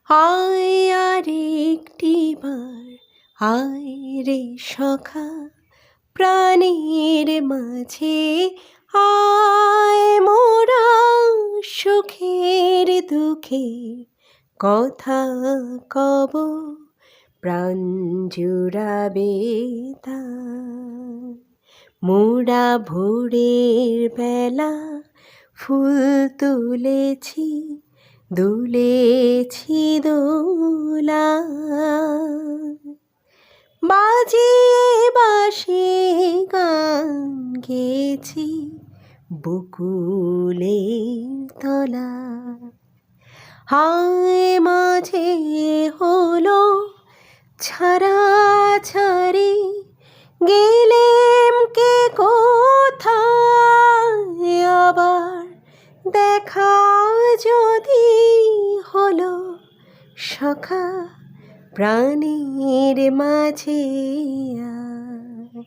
আয় আরেকটিবার, আয় রে সখা প্রাণের মাঝে, আয় মোরা সুখের দুঃখে কথা কব, প্রাণ জুড়াবে তাই। মোরা ভোরের বেলা ফুল তুলেছি, দুলেছি দোলা, বাজিয়ে বাঁশি গান গেয়েছি বকুলের তলা। হায় মাঝে হলো ছাড়াছাড়ি, গেলেম কে কোথায়, আবার দেখা যদি হলো সখা প্রাণের মাঝে আয়।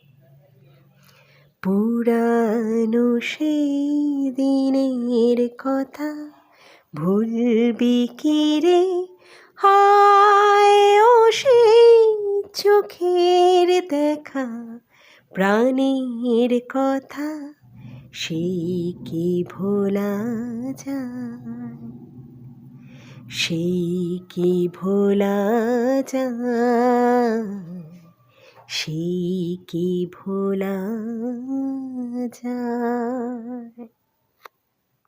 পুরানো সেই দিনের কথা ভুলবি কি রে, হায় ও সেই চোখের দেখা প্রাণের কথা, সেই কি ভোলা যায়, সেই কি ভোলা যায়, সেই কি ভোলা যায়।